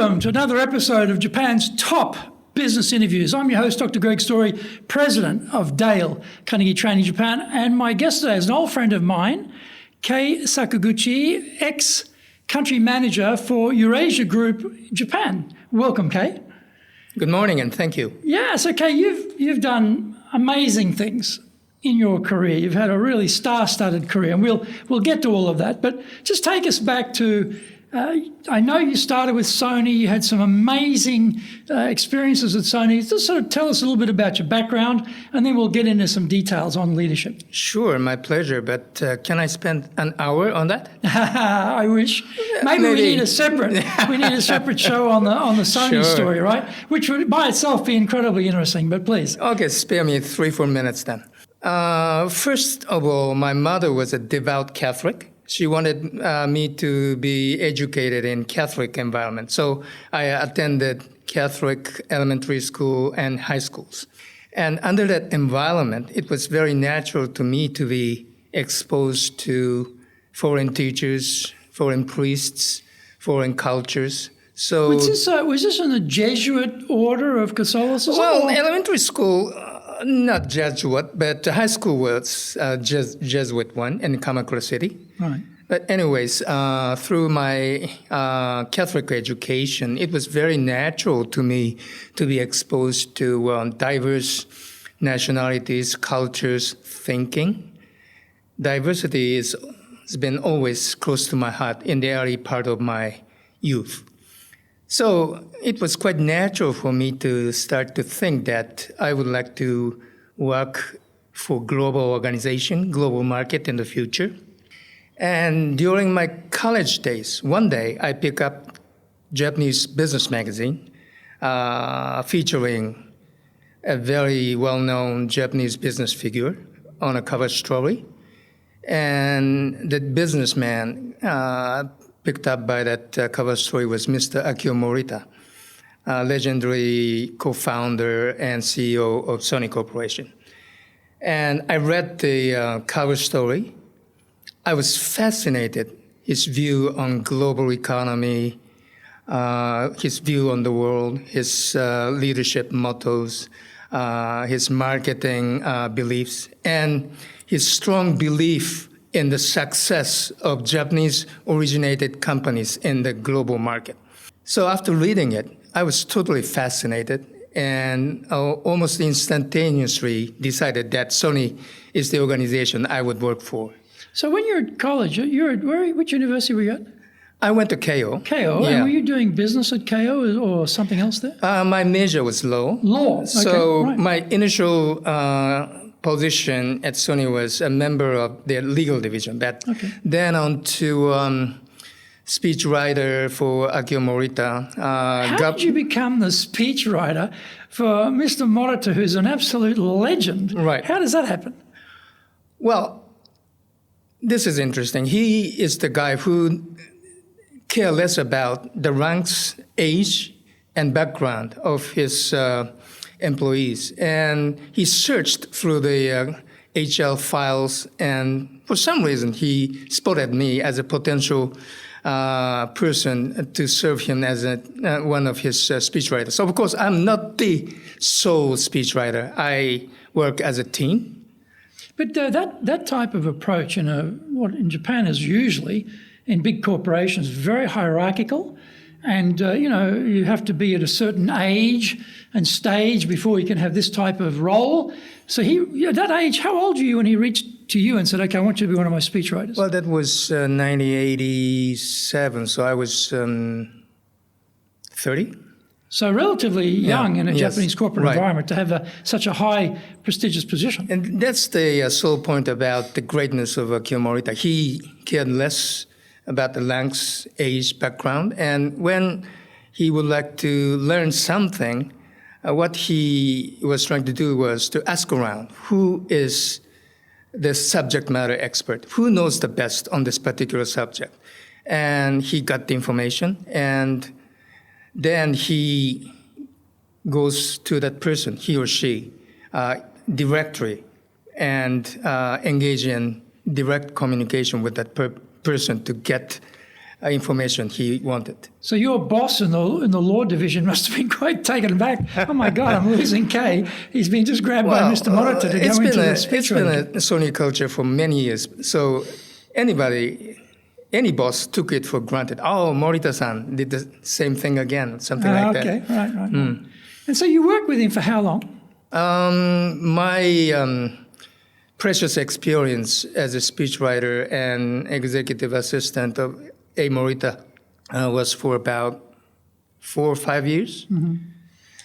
Welcome to another episode of Japan's top business interviews. I'm your host, Dr. Greg Story, president of Dale Carnegie Training Japan, and my guest today is an old friend of mine, Kei Sakaguchi, ex-country manager for Eurasia Group, Japan. Welcome, Kei. Good morning, and thank you. Yeah, so Kei, you've done amazing things in your career. You've had a really star-studded career, and we'll get to all of that. But just take us back to, I know you started with Sony. You had some amazing experiences at Sony. Just sort of tell us a little bit about your background, and then we'll get into some details on leadership. Sure, my pleasure. But can I spend an hour on that? I wish. Maybe we need a separate show on the Sony story, right? Which would by itself be incredibly interesting. But please. Okay, spare me 3-4 minutes then. First of all, my mother was a devout Catholic. She wanted me to be educated in Catholic environment. So I attended Catholic elementary school and high schools. And under that environment, it was very natural to me to be exposed to foreign teachers, foreign priests, foreign cultures. So was this in the Jesuit order of Catholicism? Well, elementary school, not Jesuit, but high school was Jesuit one in Kamakura City. Right. But anyways, through my Catholic education, it was very natural to me to be exposed to diverse nationalities, cultures, thinking. Diversity has been always close to my heart in the early part of my youth. So it was quite natural for me to start to think that I would like to work for global organization, global market in the future. And during my college days, one day I picked up Japanese business magazine featuring a very well-known Japanese business figure on a cover story. And the businessman picked up by that cover story was Mr. Akio Morita, legendary co-founder and CEO of Sony Corporation. And I read the cover story. I was fascinated, his view on global economy, his view on the world, his leadership mottos, his marketing beliefs, and his strong belief in the success of Japanese-originated companies in the global market. So after reading it, I was totally fascinated and almost instantaneously decided that Sony is the organization I would work for. So when you're at college, which university were you at? I went to Keio. Keio? Yeah. And were you doing business at Keio or something else there? My major was law. Law, okay, So right. my initial position at Sony was a member of their legal division. Then on to speech writer for Akio Morita. How did you become the speech writer for Mr. Morita, who's an absolute legend? Right. How does that happen? Well, this is interesting. He is the guy who cares less about the ranks, age, and background of his employees. And he searched through the HR files, and for some reason, he spotted me as a potential person to serve him as one of his speechwriters. So, of course, I'm not the sole speechwriter. I work as a team. But that type of approach what in Japan is usually in big corporations very hierarchical, and you have to be at a certain age and stage before you can have this type of role. So at that age, how old were you when he reached to you and said, "Okay, I want you to be one of my speechwriters"? Well, that was 1987, so I was 30. So relatively young in a yes, Japanese corporate right. environment to have such a high, prestigious position. And that's the sole point about the greatness of Akio Morita. He cared less about the ranks, age, background. And when he would like to learn something, what he was trying to do was to ask around, who is the subject matter expert? Who knows the best on this particular subject? And he got the information, and then he goes to that person, he or she, directly, and engage in direct communication with that person to get information he wanted. So your boss in the law division must have been quite taken aback. Oh my God, I'm losing Kei. He's been just grabbed by Mr. Morita to go into the speech. It's been a Sony culture for many years. So any boss took it for granted. Oh, Morita-san did the same thing again, something like that. Okay, right. And so you worked with him for how long? My precious experience as a speechwriter and executive assistant of A. Morita was for about 4 or 5 years. Mm-hmm.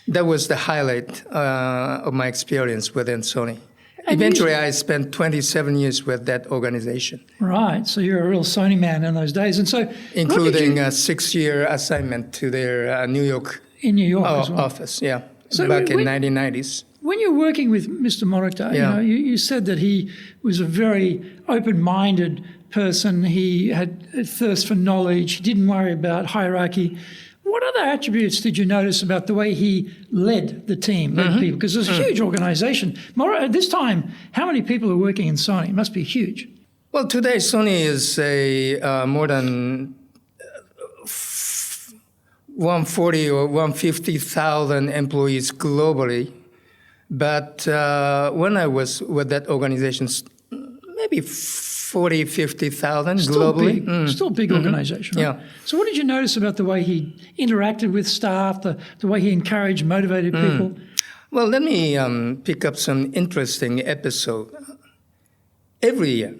That was the highlight of my experience within Sony. And eventually, I spent 27 years with that organization. Right, so you're a real Sony man in those days. And so, including a 6-year assignment to their New York as well. office, so back in 1990s. When you're working with Mr. Morita, you said that he was a very open-minded person. He had a thirst for knowledge. He didn't worry about hierarchy. What other attributes did you notice about the way he led the team, led people? Because it's a huge organization. At this time, how many people are working in Sony? It must be huge. Well, today Sony is more than 140 or 150,000 employees globally. But when I was with that organization, maybe 40, 50,000 globally. Still a big organization. Right? Yeah. So what did you notice about the way he interacted with staff, the way he encouraged, motivated people? Well, let me pick up some interesting episode. Every year,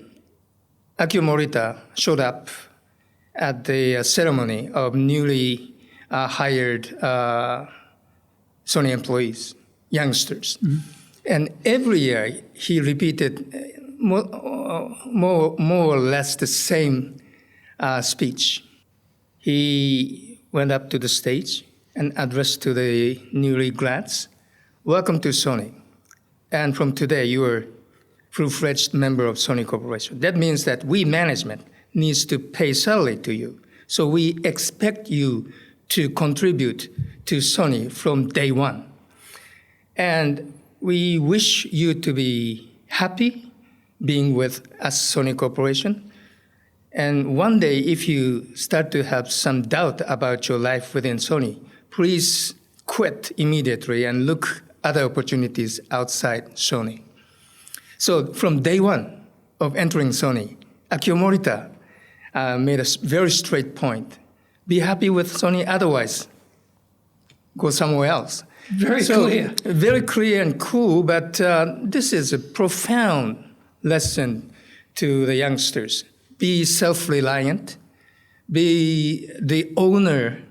Akio Morita showed up at the ceremony of newly hired Sony employees, youngsters. Mm-hmm. And every year, he repeated more or less the same speech. He went up to the stage and addressed to the newly grads, "Welcome to Sony. And from today, you are a full-fledged member of Sony Corporation. That means that we management needs to pay salary to you. So we expect you to contribute to Sony from day one. And we wish you to be happy being with us, Sony Corporation. And one day, if you start to have some doubt about your life within Sony, please quit immediately and look other opportunities outside Sony." So from day one of entering Sony, Akio Morita made a very straight point. Be happy with Sony, otherwise go somewhere else. Very clear. Very clear and cool, but this is a profound lesson to the youngsters. Be self-reliant. Be the owner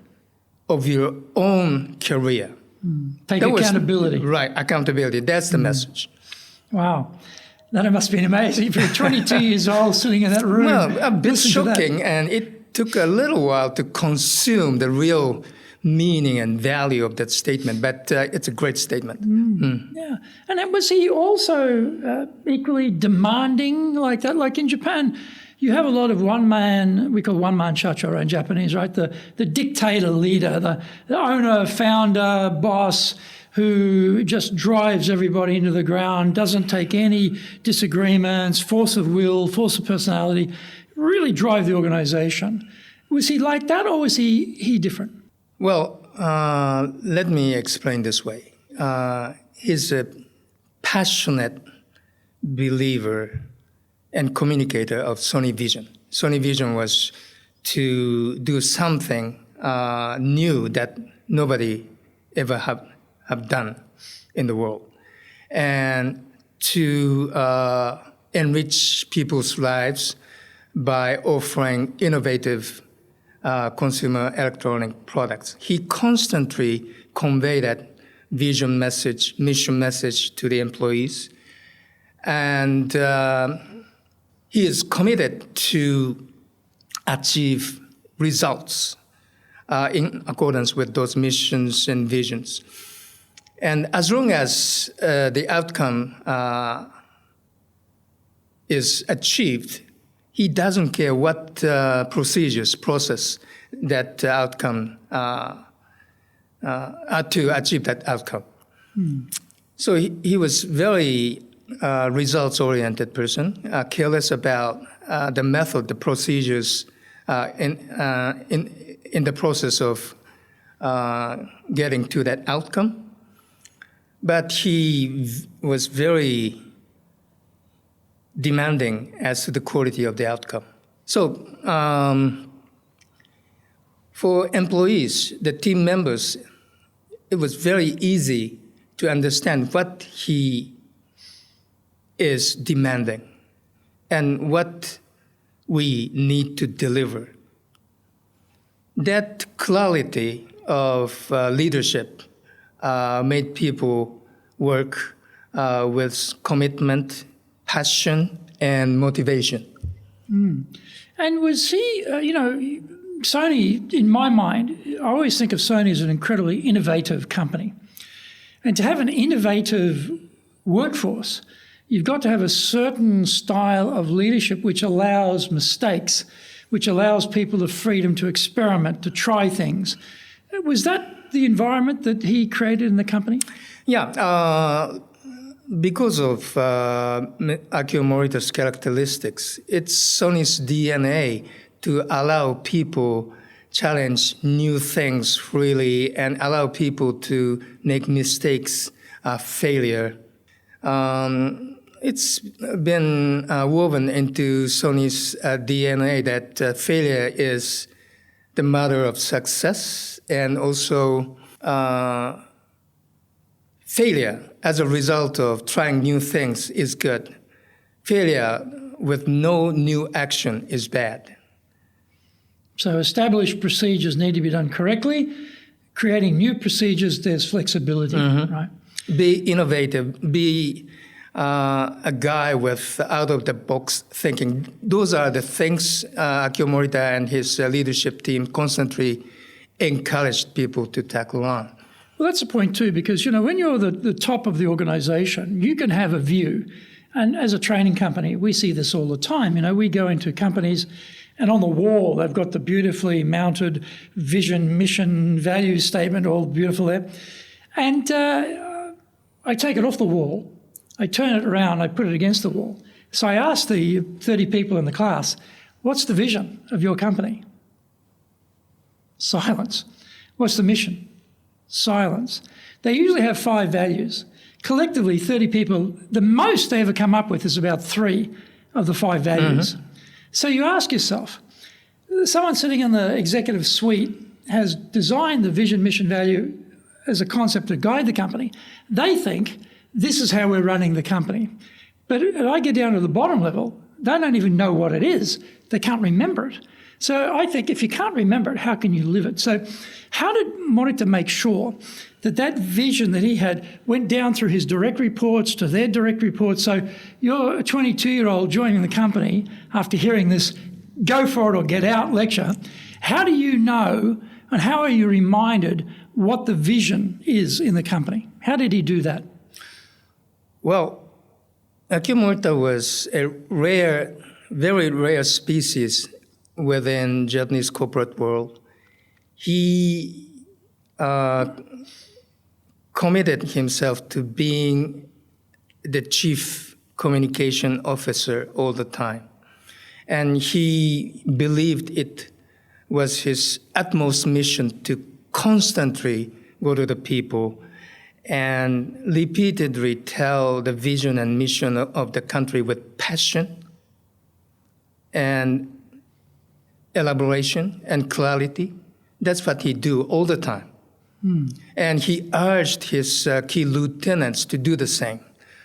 of your own career. Take accountability. Right, accountability. That's the message. Wow. That must have been amazing. If you're 22 years old sitting in that room. Well, a bit shocking, and it took a little while to consume the real meaning and value of that statement, but it's a great statement. Yeah. And was he also equally demanding like that? Like in Japan, you have a lot of we call one-man shacho in Japanese, right? The dictator leader, the owner, founder, boss, who just drives everybody into the ground, doesn't take any disagreements, force of will, force of personality, really drive the organization. Was he like that, or was he different? Well, let me explain this way. He's a passionate believer and communicator of Sony Vision. Sony Vision was to do something new that nobody ever have done in the world, and to enrich people's lives by offering innovative consumer electronic products. He constantly conveyed that vision message, mission message to the employees, and he is committed to achieve results in accordance with those missions and visions. And as long as the outcome is achieved, he doesn't care what process that outcome to achieve that outcome. So he was very results-oriented person, careless about the method, the procedures in the process of getting to that outcome. But he was very demanding as to the quality of the outcome. So for employees, the team members, it was very easy to understand what he is demanding and what we need to deliver. That clarity of leadership made people work with commitment, passion, and motivation. And was he, Sony, in my mind, I always think of Sony as an incredibly innovative company. And to have an innovative workforce, you've got to have a certain style of leadership which allows mistakes, which allows people the freedom to experiment, to try things. Was that the environment that he created in the company? Yeah. Because of Akio Morita's characteristics, it's Sony's DNA to allow people challenge new things freely and allow people to make mistakes, failure. It's been woven into Sony's DNA that failure is the mother of success, and also failure as a result of trying new things is good. Failure with no new action is bad. So established procedures need to be done correctly. Creating new procedures, there's flexibility, right? Be innovative. Be a guy with out-of-the-box thinking. Those are the things Akio Morita and his leadership team constantly encouraged people to tackle on. Well, that's the point too, because, when you're the top of the organization, you can have a view. And as a training company, we see this all the time. We go into companies and on the wall, they've got the beautifully mounted vision, mission, value statement, all beautiful there. And I take it off the wall, I turn it around, I put it against the wall. So I ask the 30 people in the class, what's the vision of your company? Silence. What's the mission? Silence. They usually have 5 values. Collectively, 30 people, the most they ever come up with is about 3 of the 5 values. So you ask yourself, someone sitting in the executive suite has designed the vision, mission, value as a concept to guide the company. They think this is how we're running the company. But if I get down to the bottom level, they don't even know what it is. They can't remember it. So I think if you can't remember it, how can you live it? So how did Morita make sure that that vision that he had went down through his direct reports to their direct reports? So you're a 22-year-old joining the company after hearing this go for it or get out lecture. How do you know and how are you reminded what the vision is in the company? How did he do that? Well, Akio Morita was a rare, very rare species within Japanese corporate world. He committed himself to being the chief communication officer all the time. And he believed it was his utmost mission to constantly go to the people and repeatedly tell the vision and mission of the country with passion and elaboration and clarity. That's what he do all the time. And he urged his key lieutenants to do the same.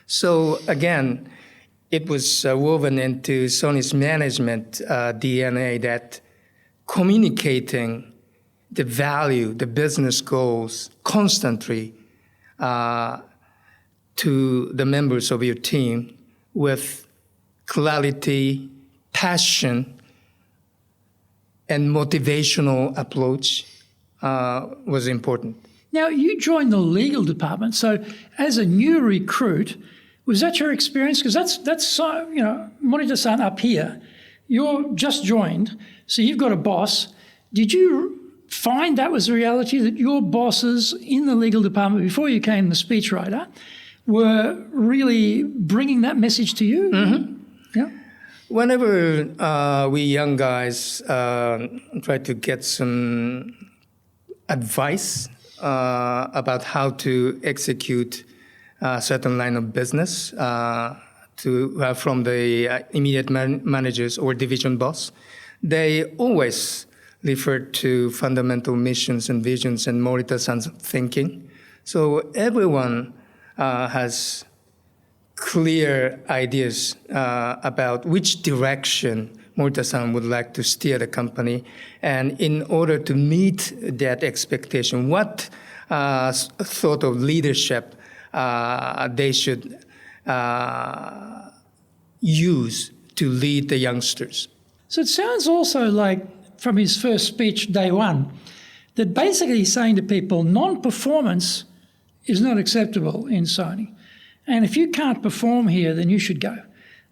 So again, it was woven into Sony's management DNA that communicating the value, the business goals constantly to the members of your team with clarity, passion, and motivational approach was important. Now, you joined the legal department. So as a new recruit, was that your experience? Because that's Morita-san up here, you're just joined, so you've got a boss. Did you find that was the reality, that your bosses in the legal department, before you became the speechwriter, were really bringing that message to you? Mm-hmm. Yeah. Whenever we young guys try to get some advice about how to execute a certain line of business from the immediate managers or division boss, they always refer to fundamental missions and visions and Morita-san's thinking. So everyone has clear ideas about which direction Morita-san would like to steer the company. And in order to meet that expectation, what sort of leadership they should use to lead the youngsters. So it sounds also like, from his first speech, day one, that basically he's saying to people, non-performance is not acceptable in Sony. And if you can't perform here, then you should go.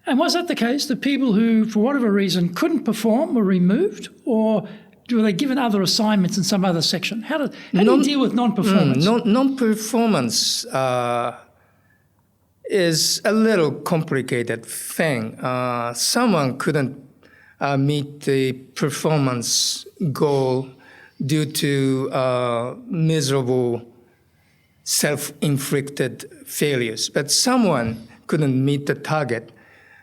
And was that the case? The people who, for whatever reason, couldn't perform were removed, or were they given other assignments in some other section? How do you deal with non-performance? Non-performance is a little complicated thing. Someone couldn't meet the performance goal due to miserable self-inflicted failures. But someone couldn't meet the target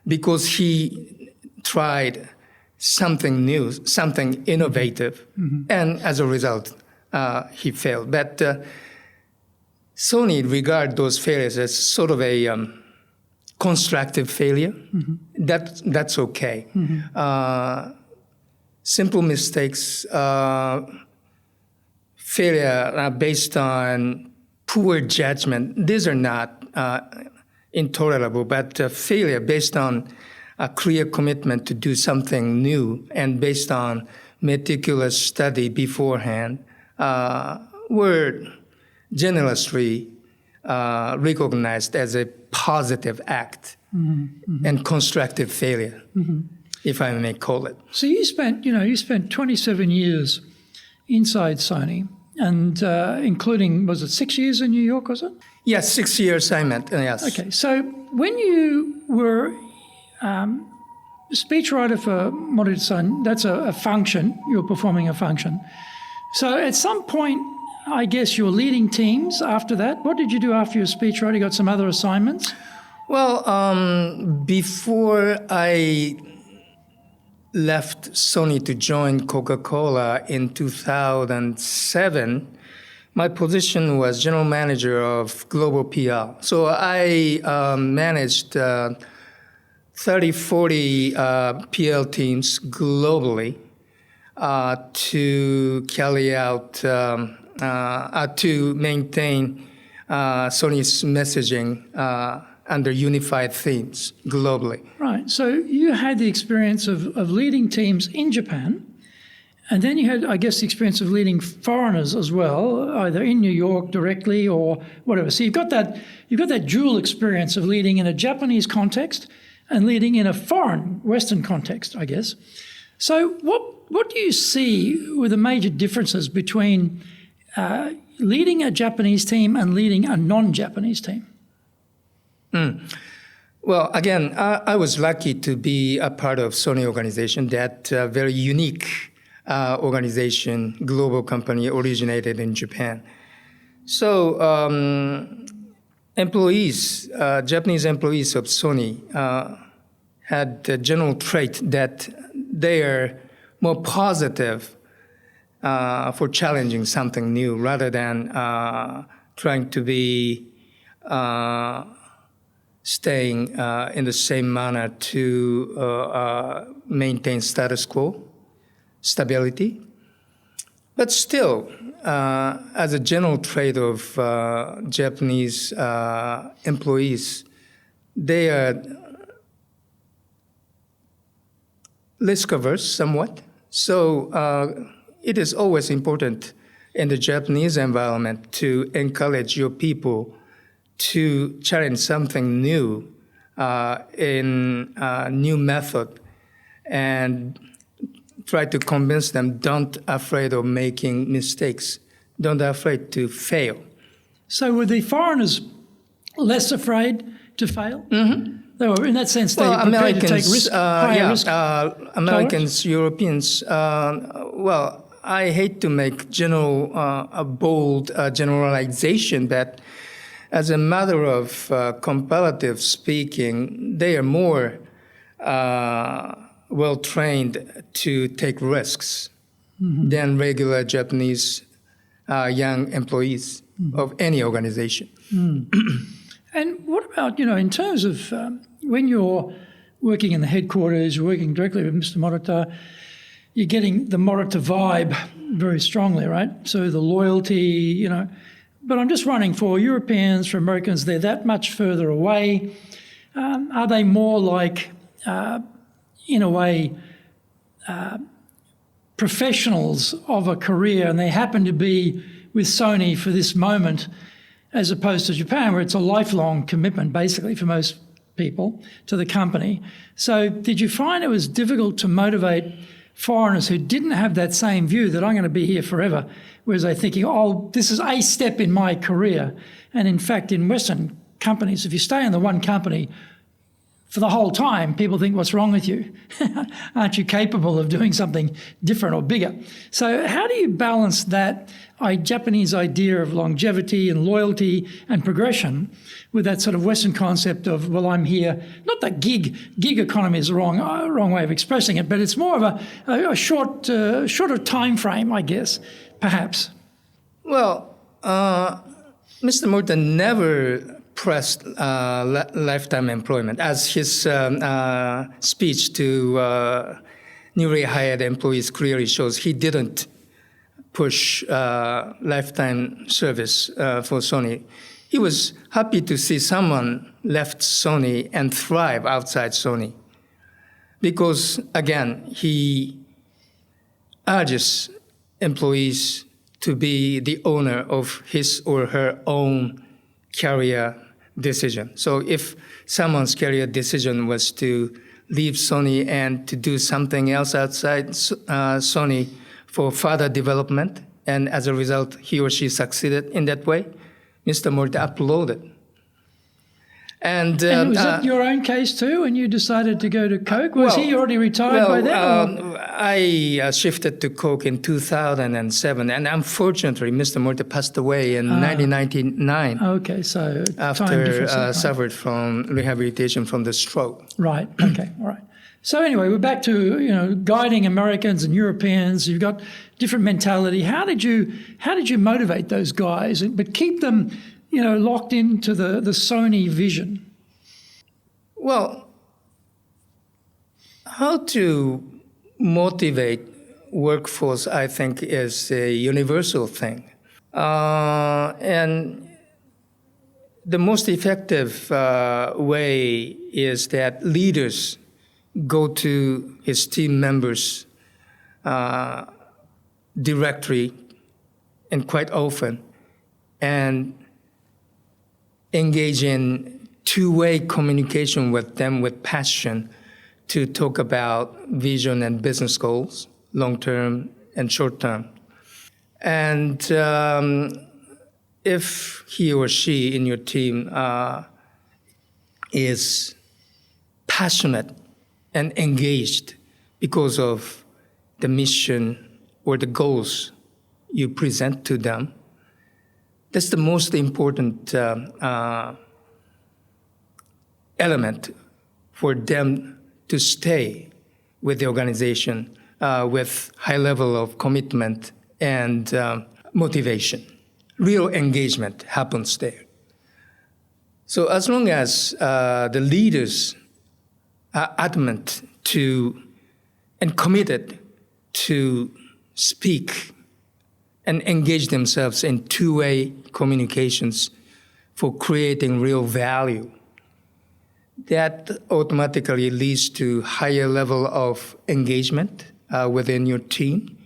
because he tried something new, something innovative, and as a result, he failed. But Sony regard those failures as sort of a constructive failure. That's okay. Simple mistakes, failure based on poor judgment, these are not intolerable, but failure based on a clear commitment to do something new and based on meticulous study beforehand were generously recognized as a positive act and constructive failure, if I may call it. So you spent 27 years inside Sony, and including, was it 6 years in New York, was it? Yes, 6 years I meant, yes. Okay, so when you were speechwriter for Morita-san, that's a function, you're performing a function. So at some point, I guess you're leading teams after that. What did you do after your speechwriter? You got some other assignments? Well, before I left Sony to join Coca-Cola in 2007, my position was general manager of global PR. So I managed 30, 40 PL teams globally to carry out, to maintain Sony's messaging under unified themes globally. Right. So you had the experience of leading teams in Japan, and then you had, I guess, the experience of leading foreigners as well, either in New York directly or whatever. So you've got that dual experience of leading in a Japanese context and leading in a foreign Western context, I guess. So what do you see were the major differences between leading a Japanese team and leading a non-Japanese team? Well, again, I was lucky to be a part of Sony organization, that very unique organization, global company originated in Japan. So Japanese employees of Sony had the general trait that they are more positive for challenging something new rather than trying to be staying in the same manner to maintain status quo, stability. But still, as a general trait of Japanese employees, they are risk-averse somewhat. So it is always important in the Japanese environment to encourage your people to challenge something new in a new method and try to convince them, don't afraid of making mistakes, don't afraid to fail. So were the foreigners less afraid to fail? They were, in that sense, they Well, were prepared to take Americans, risk, higher risk. Americans, Europeans. Well, I hate to make a bold generalization, but as a matter of comparative speaking, they are more well trained to take risks than regular Japanese young employees of any organization. And what about, in terms of when you're working in the headquarters, you're working directly with Mr. Morita, you're getting the Morita vibe very strongly, right? So the loyalty, But I'm just running for Europeans, for Americans, they're that much further away. Are they more like, in a way, professionals of a career, and they happen to be with Sony for this moment, as opposed to Japan, where it's a lifelong commitment, basically, for most people to the company? So did you find it was difficult to motivate foreigners who didn't have that same view that I'm going to be here forever, whereas they're thinking, oh, this is a step in my career? And in fact, in Western companies, if you stay in the one company for the whole time, people think, what's wrong with you? Aren't you capable of doing something different or bigger? So how do you balance that Japanese idea of longevity and loyalty and progression with that sort of Western concept of, well, I'm here, not that gig economy is the wrong way of expressing it, but it's more of a shorter time frame, I guess, perhaps. Well, Mr. Morita never pressed lifetime employment. As his speech to newly hired employees clearly shows, he didn't push lifetime service for Sony. He was happy to see someone left Sony and thrive outside Sony, because, again, he urges employees to be the owner of his or her own career decision. So if someone's career decision was to leave Sony and to do something else outside Sony for further development, and as a result, he or she succeeded in that way, Mr. Morita applauded. And was that your own case too, when you decided to go to Coke? Was he already retired by then? I shifted to Coke in 2007, and unfortunately, Mr. Morita passed away in 1999. Okay, so after suffered from rehabilitation from the stroke. Right. Okay. All right. So anyway, we're back to guiding Americans and Europeans. You've got different mentality. How did you motivate those guys, but keep them locked into the Sony vision? Well, how to motivate workforce, I think, is a universal thing. And the most effective way is that leaders go to his team members directly and quite often and engage in two-way communication with them with passion to talk about vision and business goals, long-term and short-term. And if he or she in your team is passionate and engaged because of the mission or the goals you present to them, that's the most important element for them to stay with the organization with high level of commitment and motivation. Real engagement happens there. So as long as the leaders are adamant to and committed to speak and engage themselves in two-way communications for creating real value, that automatically leads to higher level of engagement within your team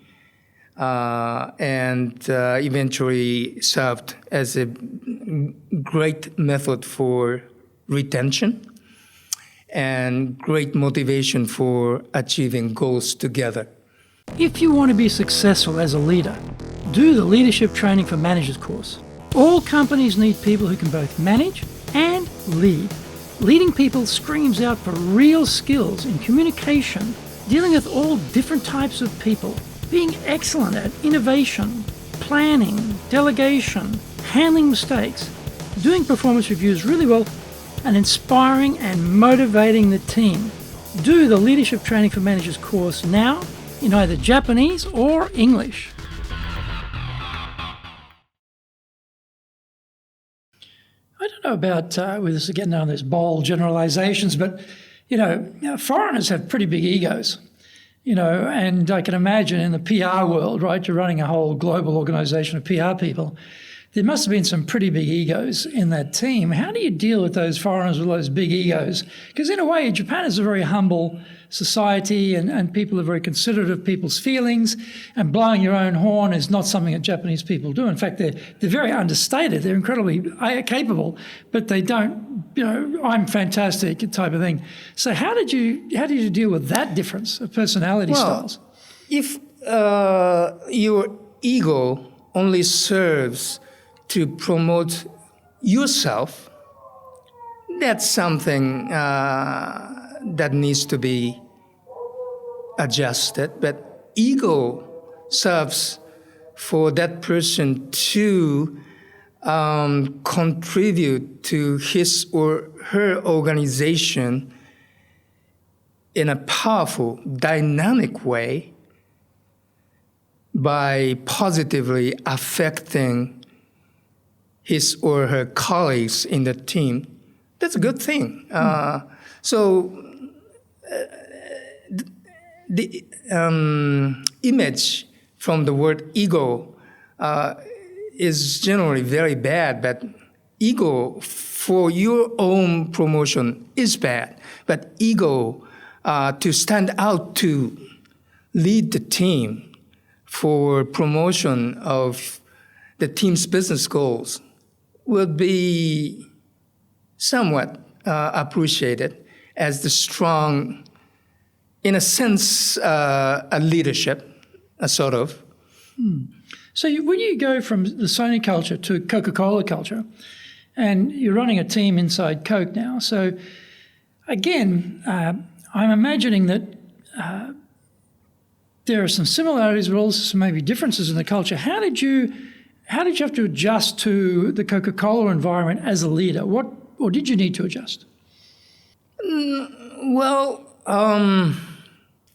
and eventually served as a great method for retention and great motivation for achieving goals together. If you want to be successful as a leader, do the Leadership Training for Managers course. All companies need people who can both manage and lead. Leading people screams out for real skills in communication, dealing with all different types of people, being excellent at innovation, planning, delegation, handling mistakes, doing performance reviews really well, and inspiring and motivating the team. Do the Leadership Training for Managers course now in either Japanese or English. I don't know about with this again now, there's bold generalizations, but foreigners have pretty big egos. And I can imagine in the PR world, right, you're running a whole global organization of PR people. There must have been some pretty big egos in that team. How do you deal with those foreigners with those big egos? Because in a way, Japan is a very humble society and people are very considerate of people's feelings, and blowing your own horn is not something that Japanese people do. In fact, they're very understated. They're incredibly capable, but they don't, I'm fantastic type of thing. So how did you deal with that difference of personality styles? If your ego only serves to promote yourself, that's something that needs to be adjusted. But ego serves for that person to contribute to his or her organization in a powerful, dynamic way by positively affecting his or her colleagues in the team. That's a good thing. The image from the word ego is generally very bad, but ego for your own promotion is bad. But ego to stand out to lead the team for promotion of the team's business goals would be somewhat appreciated as the strong, in a sense, a leadership, a sort of. So when you go from the Sony culture to Coca-Cola culture, and you're running a team inside Coke now, so again, I'm imagining that there are some similarities, but also some maybe differences in the culture. How did you have to adjust to the Coca-Cola environment as a leader? Or did you need to adjust?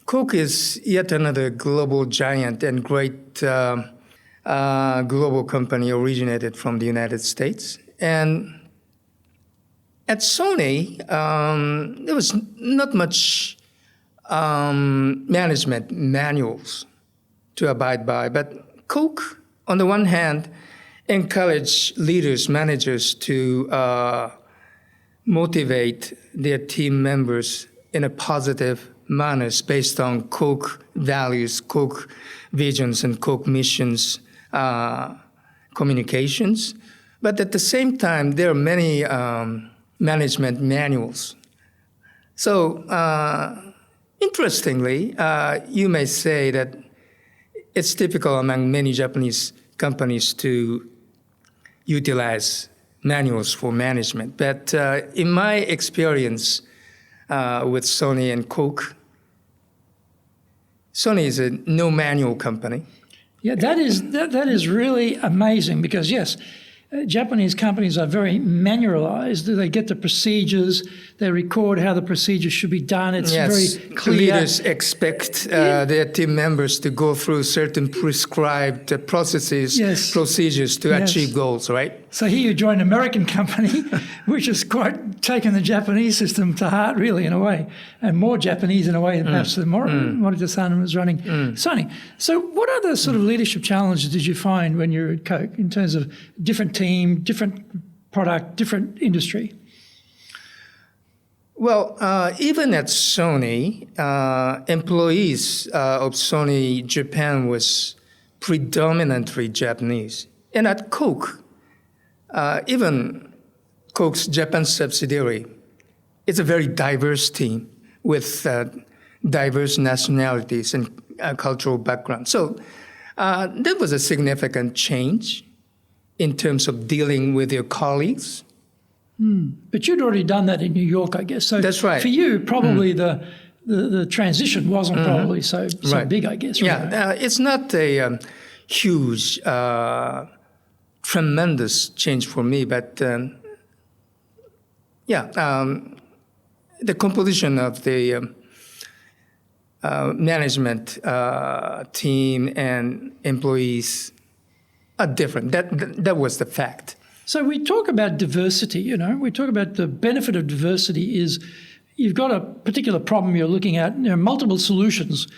Coke is yet another global giant and great global company originated from the United States. And at Sony, there was not much management manuals to abide by. But Coke, on the one hand, encouraged leaders, managers to motivate their team members in a positive manner based on Coke values, Coke visions, and Coke missions communications. But at the same time, there are many management manuals. So interestingly, you may say that it's typical among many Japanese companies to utilize manuals for management. But in my experience with Sony and Coke, Sony is a no manual company. Yeah, that is really amazing because, yes, Japanese companies are very manualized. They get the procedures, they record how the procedures should be done. It's very clear. Leaders expect their team members to go through certain prescribed processes, procedures to achieve goals, right? So here you join an American company, which has quite taken the Japanese system to heart, really, in a way, and more Japanese in a way than perhaps the Morita-san was running Sony. So what other sort of leadership challenges did you find when you were at Coke in terms of different team, different product, different industry? Well, even at Sony, employees of Sony Japan was predominantly Japanese. And at Coke, even Coke's Japan subsidiary, it's a very diverse team with diverse nationalities and cultural backgrounds. So that was a significant change in terms of dealing with your colleagues. But you'd already done that in New York, I guess. So that's right. For you, probably the transition wasn't probably so Right. big, I guess. Yeah, it's not a huge, tremendous change for me, but the composition of the management team and employees are different. That was the fact. So we talk about diversity, we talk about the benefit of diversity is you've got a particular problem you're looking at, there are multiple solutions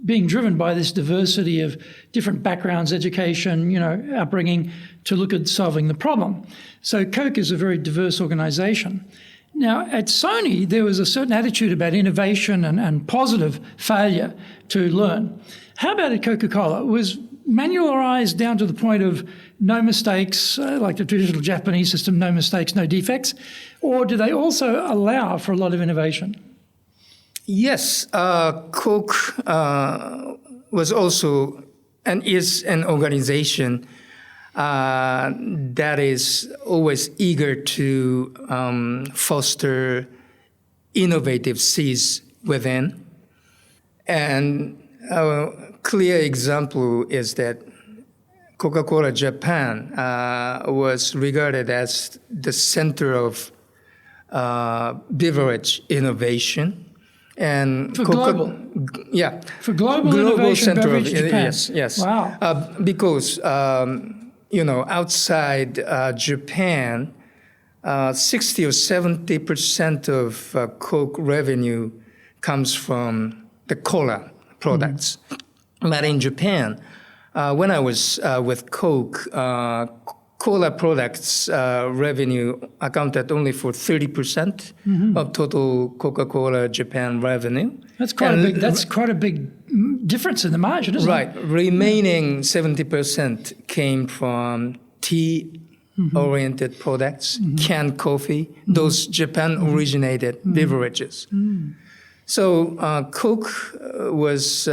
being driven by this diversity of different backgrounds, education, upbringing to look at solving the problem. So Coke is a very diverse organisation. Now, at Sony, there was a certain attitude about innovation and positive failure to learn. How about at Coca-Cola? Was manualised down to the point of no mistakes, like the traditional Japanese system, no mistakes, no defects? Or do they also allow for a lot of innovation? Yes, Coke was also and is an organization that is always eager to foster innovative seeds within. And a clear example is that Coca-Cola Japan was regarded as the center of beverage innovation. And for global innovation, center beverage of Japan. Yes. Wow. Because outside Japan, 60 or 70% of Coke revenue comes from the cola products. But in Japan, when I was with Coke, cola products revenue accounted only for 30% of total Coca-Cola Japan revenue. That's quite a big difference in the margin, isn't it? Right. Remaining 70% came from tea-oriented products, canned coffee, those Japan-originated beverages. So Coke was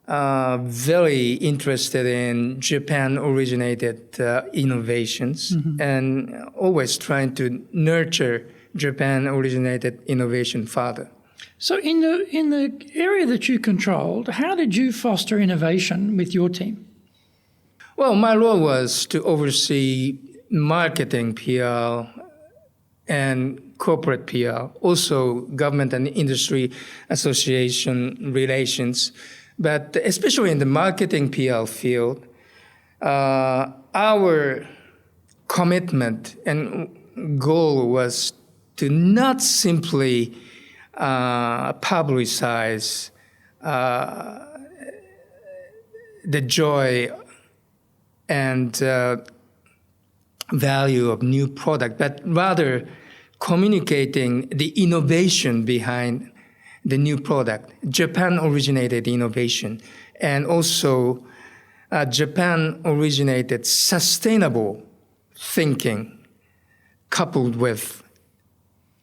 very interested in Japan-originated innovations and always trying to nurture Japan-originated innovation further. So in the area that you controlled, how did you foster innovation with your team? Well, my role was to oversee marketing PR and corporate PR, also government and industry association relations. But especially in the marketing PR field, our commitment and goal was to not simply publicize the joy and value of new product, but rather communicating the innovation behind the new product, Japan-originated innovation, and also Japan-originated sustainable thinking coupled with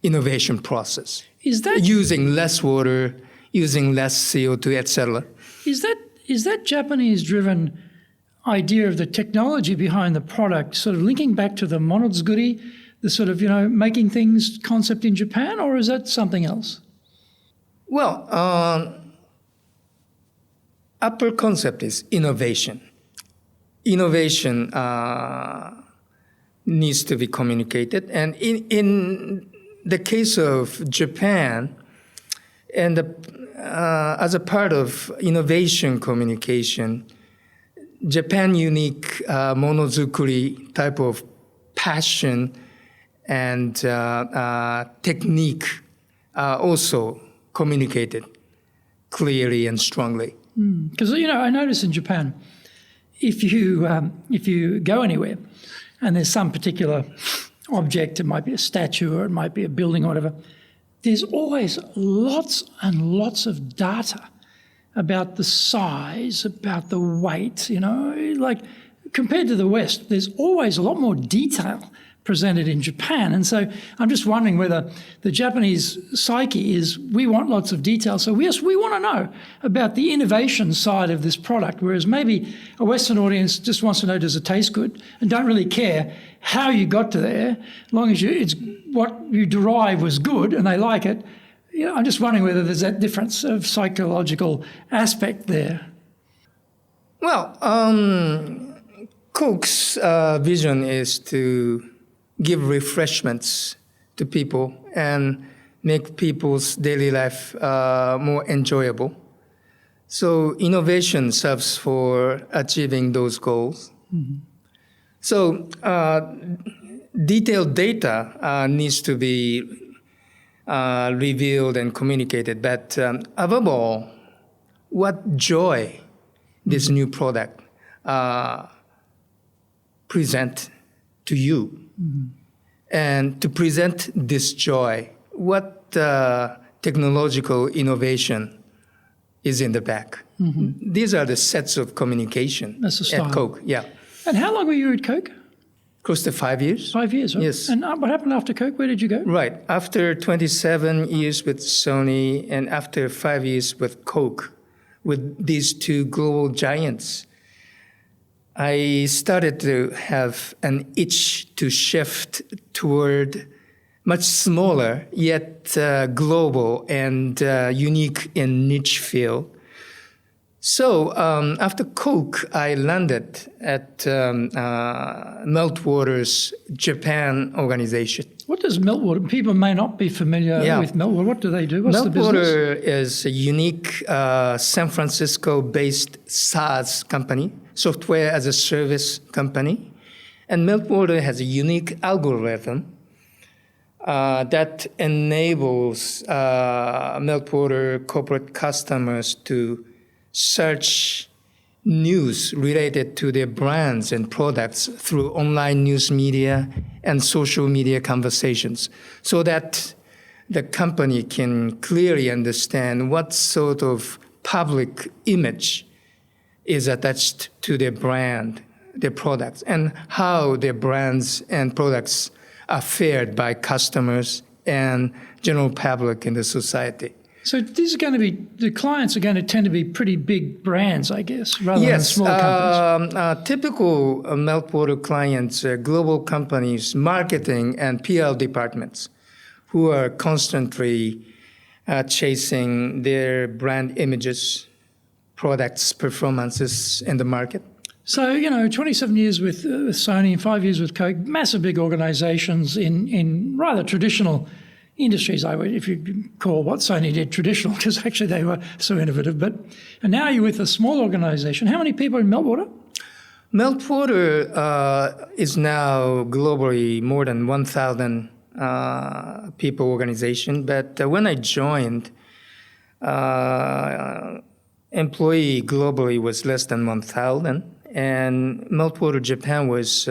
innovation process. Is that using less water, using less CO2, etc. Is that Japanese-driven idea of the technology behind the product sort of linking back to the monodzukuri, the sort of making things concept in Japan, or is that something else? Well, upper concept is innovation. Innovation needs to be communicated, and in the case of Japan, and as a part of innovation communication, Japan unique monozukuri type of passion and technique also communicated clearly and strongly. Because I notice in Japan, if you go anywhere and there's some particular object, it might be a statue or it might be a building or whatever, there's always lots and lots of data about the size, about the weight, like compared to the West, there's always a lot more detail presented in Japan. And so I'm just wondering whether the Japanese psyche is, we want lots of detail. So yes, we want to know about the innovation side of this product, whereas maybe a Western audience just wants to know, does it taste good? And don't really care how you got to there, as long as it's what you derive was good and they like it. You know, I'm just wondering whether there's that difference of psychological aspect there. Well, Coke's vision is to give refreshments to people and make people's daily life more enjoyable. So innovation serves for achieving those goals. Mm-hmm. So detailed data needs to be revealed and communicated. But above all, what joy this new product present to you. Mm-hmm. And to present this joy, what technological innovation is in the back? Mm-hmm. These are the sets of communication at Coke. Yeah. And how long were you at Coke? Close to 5 years. 5 years, right? Yes. And what happened after Coke? Where did you go? Right. After 27 years with Sony and after 5 years with Coke, with these two global giants, I started to have an itch to shift toward much smaller, yet global and unique and niche field. So after Coke, I landed at Meltwater's Japan organization. What does Meltwater? People may not be familiar with Meltwater. What do they do? What's the business? Meltwater is a unique San Francisco-based SaaS company, software as a service company. And Meltwater has a unique algorithm that enables Meltwater corporate customers to search news related to their brands and products through online news media and social media conversations, so that the company can clearly understand what sort of public image is attached to their brand, their products, and how their brands and products are fared by customers and general public in the society. So these are going to be, the clients are going to tend to be pretty big brands, I guess, rather than small companies. Typical Meltwater clients are global companies, marketing and PR departments who are constantly chasing their brand images, products, performances in the market. So, 27 years with Sony, 5 years with Coke, massive big organizations in rather traditional industries, if you call what Sony did traditional, because actually they were so innovative. And now you're with a small organization. How many people in Meltwater? Meltwater is now globally more than 1,000 people organization. But when I joined, employee globally was less than 1,000. And Meltwater Japan was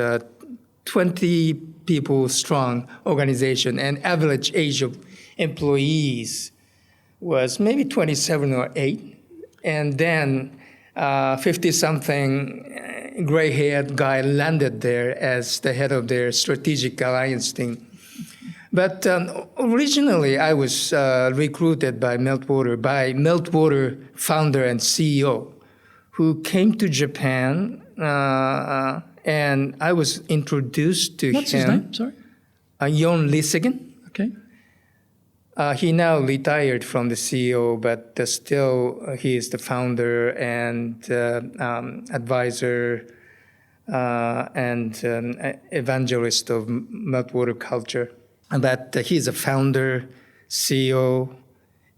20 people strong organization, and average age of employees was maybe 27 or 8. And then 50-something gray-haired guy landed there as the head of their strategic alliance team. But originally I was recruited by Meltwater founder and CEO, who came to Japan, and I was introduced to What's his name? Sorry? Jon Lissigen. Okay. He now retired from the CEO, but still he is the founder and advisor and evangelist of Meltwater culture. But he's a founder, CEO,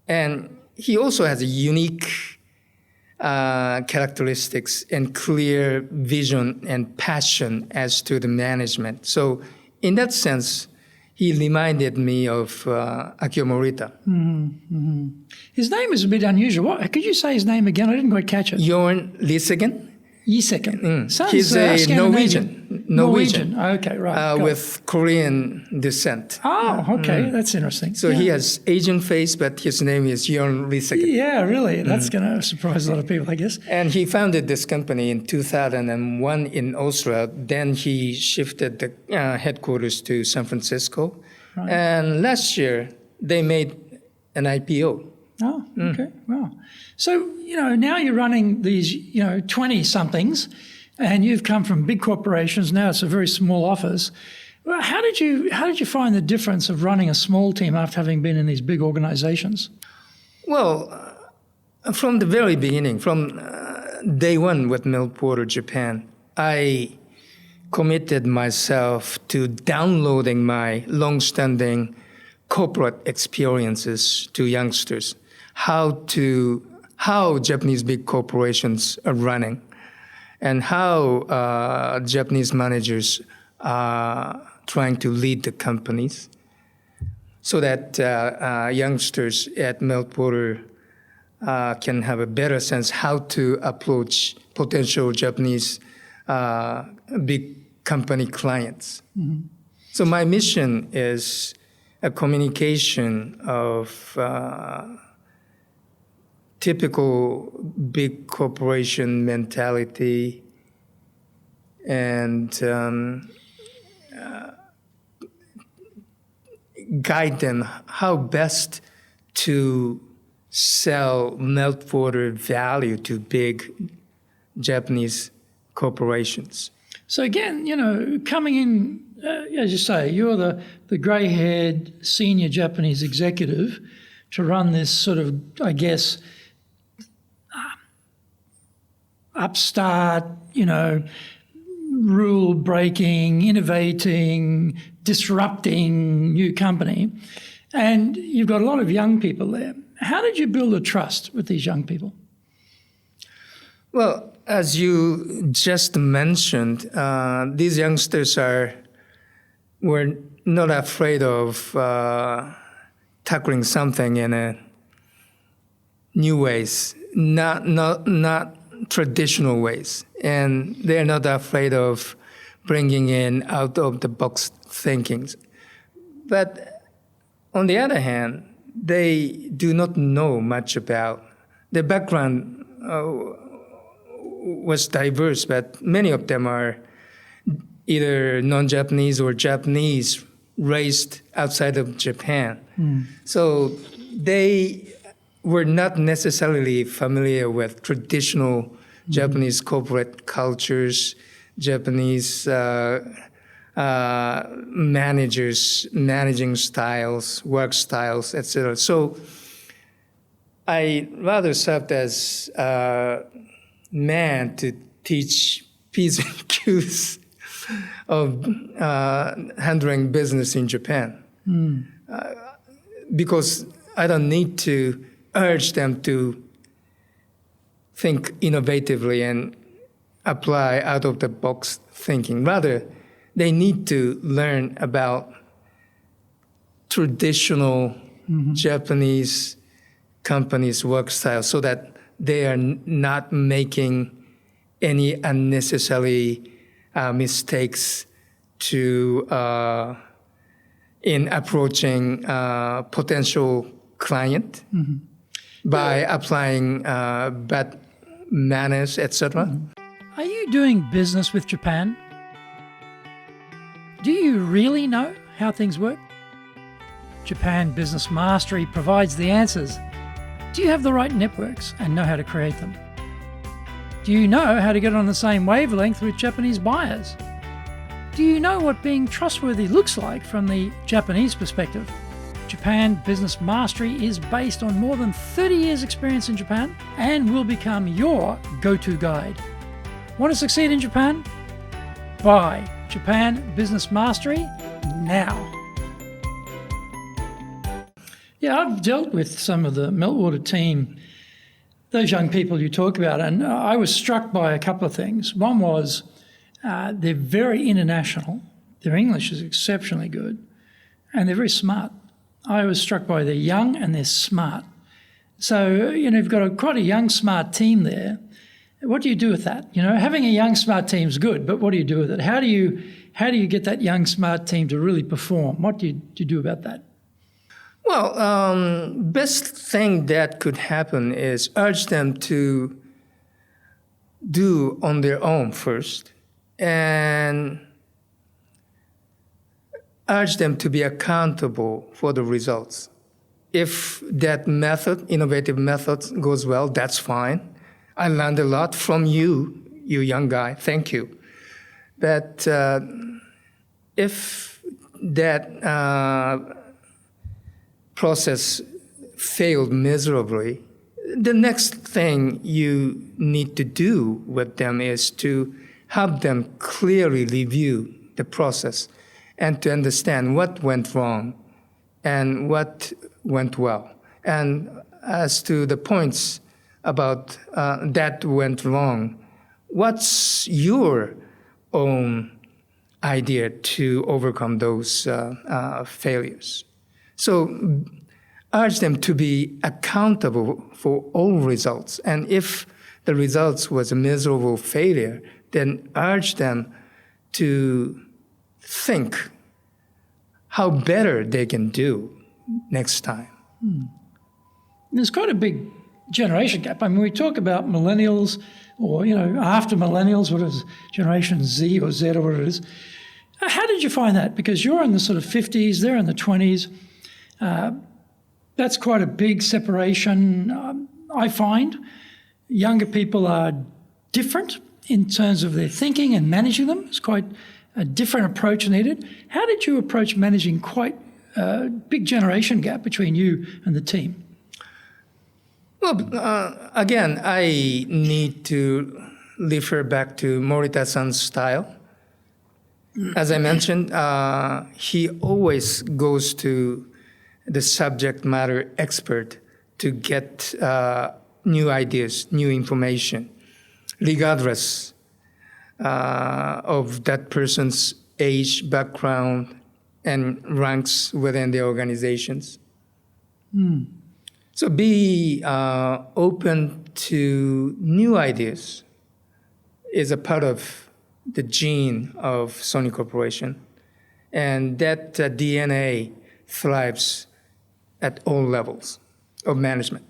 and he also has a unique characteristics and clear vision and passion as to the management. So in that sense, he reminded me of Akio Morita. Mm-hmm. Mm-hmm. His name is a bit unusual. Could you say his name again? I didn't quite catch it. Jon Lissigen. Yiseken. Sounds He's a Scandinavian. Norwegian. Okay, right. Got it. With Korean descent. Oh, okay. That's interesting. So he has Asian face, but his name is Jon Riseken. Yeah, really. That's going to surprise a lot of people, I guess. And he founded this company in 2001 in Oslo. Then he shifted the headquarters to San Francisco. Right. And last year, they made an IPO. Oh, okay. Wow. So, now you're running these, 20-somethings, and you've come from big corporations. Now it's a very small office. Well, how did you find the difference of running a small team after having been in these big organizations? Well, from the very beginning, from day one with Meltwater Japan, I committed myself to downloading my long-standing corporate experiences to youngsters, how Japanese big corporations are running, and how Japanese managers are trying to lead the companies, so that youngsters at Meltwater can have a better sense how to approach potential Japanese big company clients. Mm-hmm. So my mission is a communication of typical big corporation mentality and guide them how best to sell Meltwater value to big Japanese corporations. So again, coming in, as you say, you're the grey-haired senior Japanese executive to run this sort of, I guess, upstart, rule-breaking, innovating, disrupting new company. And you've got a lot of young people there. How did you build a trust with these young people? Well, as you just mentioned, these youngsters were not afraid of tackling something in a new ways, not traditional ways, and they're not afraid of bringing in out of the box thinkings. But on the other hand, they do not know much about their background. Was diverse, but many of them are either non-Japanese or Japanese raised outside of Japan. So they were not necessarily familiar with traditional Japanese corporate cultures, Japanese managers, managing styles, work styles, etc. So I rather served as man to teach P's and Q's of handling business in Japan. Because I don't need to urge them to think innovatively and apply out-of-the-box thinking. Rather, they need to learn about traditional Japanese companies' work style so that they are not making any unnecessary mistakes in approaching potential client by applying bad manners, etc. Are you doing business with Japan? Do you really know how things work? Japan Business Mastery provides the answers. Do you have the right networks and know how to create them? Do you know how to get on the same wavelength with Japanese buyers? Do you know what being trustworthy looks like from the Japanese perspective? Japan Business Mastery is based on more than 30 years' experience in Japan and will become your go-to guide. Want to succeed in Japan? Buy Japan Business Mastery now. Yeah, I've dealt with some of the Meltwater team, those young people you talk about, and I was struck by a couple of things. One was they're very international. Their English is exceptionally good, and they're very smart. I was struck by they're young and they're smart. So, you've got quite a young, smart team there. What do you do with that? Having a young, smart team is good, but what do you do with it? How do you get that young, smart team to really perform? What do you do about that? Well, best thing that could happen is urge them to do on their own first, and urge them to be accountable for the results. If that method, innovative method, goes well, that's fine. I learned a lot from you young guy. Thank you. But if that process failed miserably, the next thing you need to do with them is to have them clearly review the process and to understand what went wrong and what went well. And as to the points about that went wrong, what's your own idea to overcome those failures? So urge them to be accountable for all results. And if the results was a miserable failure, then urge them to think how better they can do next time. There's quite a big generation gap. I mean, we talk about millennials or, after millennials, what is Generation Z or Z or what it is. How did you find that? Because you're in the sort of 50s, they're in the 20s. That's quite a big separation. I find younger people are different in terms of their thinking and managing them. It's quite a different approach needed. How did you approach managing quite a big generation gap between you and the team? Well, again, I need to refer back to Morita-san's style. As I mentioned, he always goes to the subject matter expert to get new ideas, new information, regardless of that person's age, background, and ranks within the organizations. So be open to new ideas is a part of the gene of Sony Corporation. And that DNA thrives at all levels of management.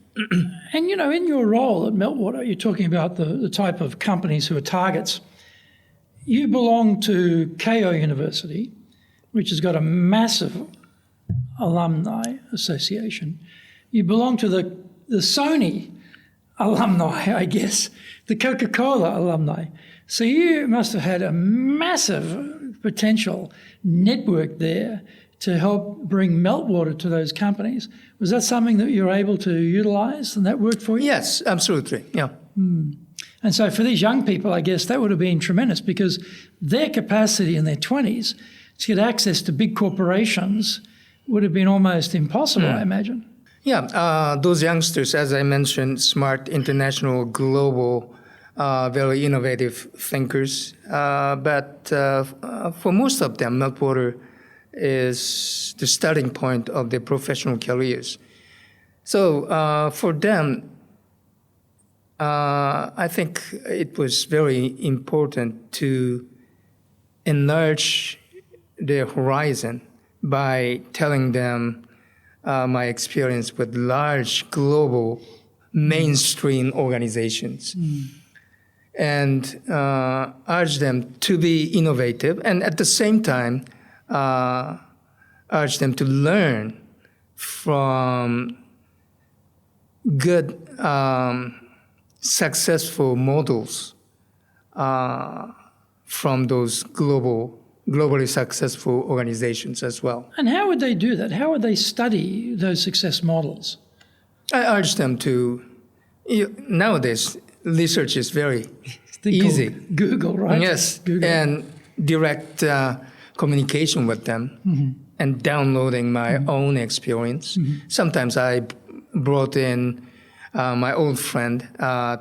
And, in your role at Meltwater, you're talking about the type of companies who are targets. You belong to Keio University, which has got a massive alumni association. You belong to the Sony alumni, I guess, the Coca-Cola alumni. So you must have had a massive potential network there to help bring Meltwater to those companies. Was that something that you were able to utilise and that worked for you? Yes, absolutely, yeah. And so for these young people, I guess that would have been tremendous because their capacity in their 20s to get access to big corporations would have been almost impossible, I imagine. Yeah, those youngsters, as I mentioned, smart, international, global, very innovative thinkers. But for most of them, Meltwater is the starting point of their professional careers. So for them, I think it was very important to enlarge their horizon by telling them my experience with large global mainstream organizations and urge them to be innovative and at the same time urge them to learn from good successful models from those globally successful organizations as well. And how would they do that? How would they study those success models? I urge them to, nowadays, research is very easy. Google, right? Yes, Google. And direct communication with them and downloading my own experience. Sometimes I brought in my old friend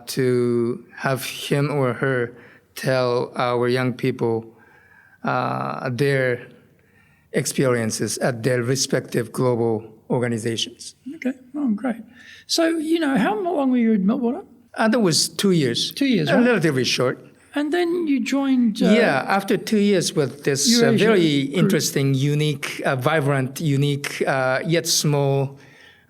to have him or her tell our young people their experiences at their respective global organizations. Okay, oh, great. So, how long were you at Meltwater? That was 2 years. 2 years, right? Relatively short. And then you joined... after 2 years with this Eurasia very Group. interesting, unique, vibrant, unique, yet small